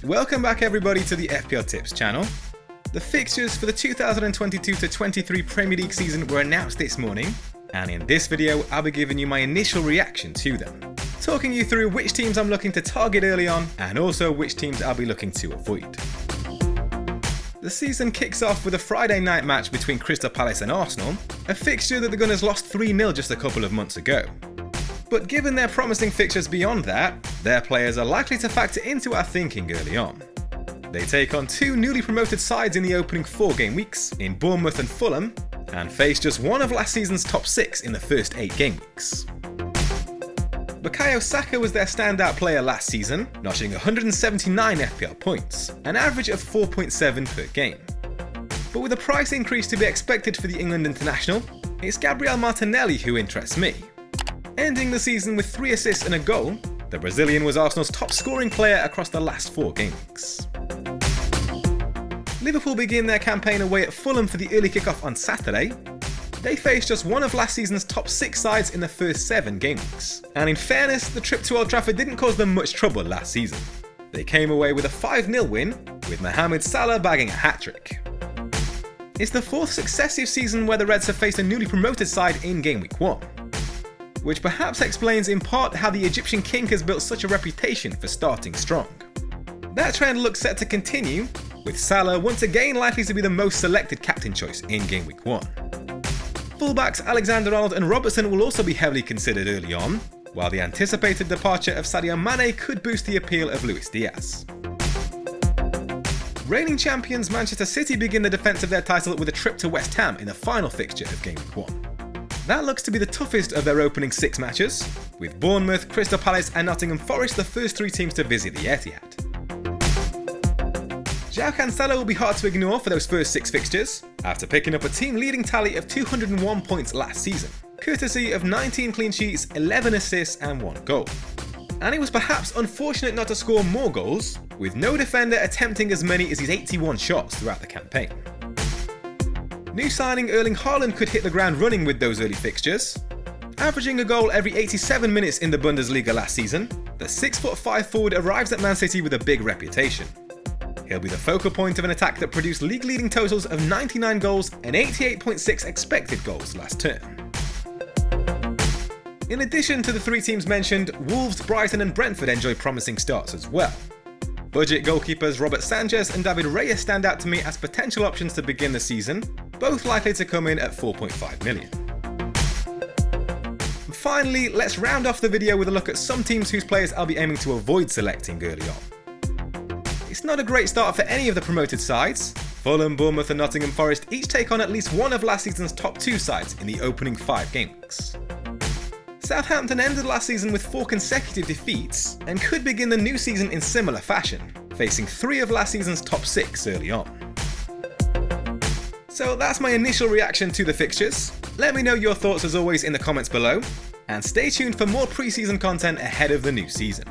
Welcome back everybody to the FPL Tips channel. The fixtures for the 2022-23 Premier League season were announced this morning, and in this video I'll be giving you my initial reaction to them, talking you through which teams I'm looking to target early on and also which teams I'll be looking to avoid. The season kicks off with a Friday night match between Crystal Palace and Arsenal, a fixture that the Gunners lost 3-0 just a couple of months ago. But given their promising fixtures beyond that, their players are likely to factor into our thinking early on. They take on two newly promoted sides in the opening 4 game weeks, in Bournemouth and Fulham, and face just one of last season's top 6 in the first 8 game weeks. Bukayo Saka was their standout player last season, notching 179 FPL points, an average of 4.7 per game. But with a price increase to be expected for the England international, it's Gabriel Martinelli who interests me. Ending the season with 3 assists and a goal, the Brazilian was Arsenal's top scoring player across the last 4 game weeks. Liverpool begin their campaign away at Fulham for the early kickoff on Saturday. They faced just one of last season's top 6 sides in the first 7 game weeks. And in fairness, the trip to Old Trafford didn't cause them much trouble last season. They came away with a 5-0 win, with Mohamed Salah bagging a hat-trick. It's the 4th successive season where the Reds have faced a newly promoted side in Game Week 1. Which perhaps explains in part how the Egyptian king has built such a reputation for starting strong. That trend looks set to continue, with Salah once again likely to be the most selected captain choice in Game Week 1. Fullbacks Alexander-Arnold and Robertson will also be heavily considered early on, while the anticipated departure of Sadio Mane could boost the appeal of Luis Diaz. Reigning champions Manchester City begin the defence of their title with a trip to West Ham in the final fixture of Game Week 1. That looks to be the toughest of their opening 6 matches, with Bournemouth, Crystal Palace and Nottingham Forest the first 3 teams to visit the Etihad. João Cancelo will be hard to ignore for those first 6 fixtures, after picking up a team leading tally of 201 points last season, courtesy of 19 clean sheets, 11 assists and 1 goal. And it was perhaps unfortunate not to score more goals, with no defender attempting as many as his 81 shots throughout the campaign. New signing Erling Haaland could hit the ground running with those early fixtures. Averaging a goal every 87 minutes in the Bundesliga last season, the 6'5" forward arrives at Man City with a big reputation. He'll be the focal point of an attack that produced league-leading totals of 99 goals and 88.6 expected goals last term. In addition to the 3 teams mentioned, Wolves, Brighton and Brentford enjoy promising starts as well. Budget goalkeepers Robert Sanchez and David Reyes stand out to me as potential options to begin the season, both likely to come in at 4.5 million. Finally, let's round off the video with a look at some teams whose players I'll be aiming to avoid selecting early on. It's not a great start for any of the promoted sides. Fulham, Bournemouth and Nottingham Forest each take on at least one of last season's top 2 sides in the opening 5 game weeks. Southampton ended last season with 4 consecutive defeats and could begin the new season in similar fashion, facing 3 of last season's top 6 early on. So that's my initial reaction to the fixtures. Let me know your thoughts as always in the comments below, and stay tuned for more pre-season content ahead of the new season.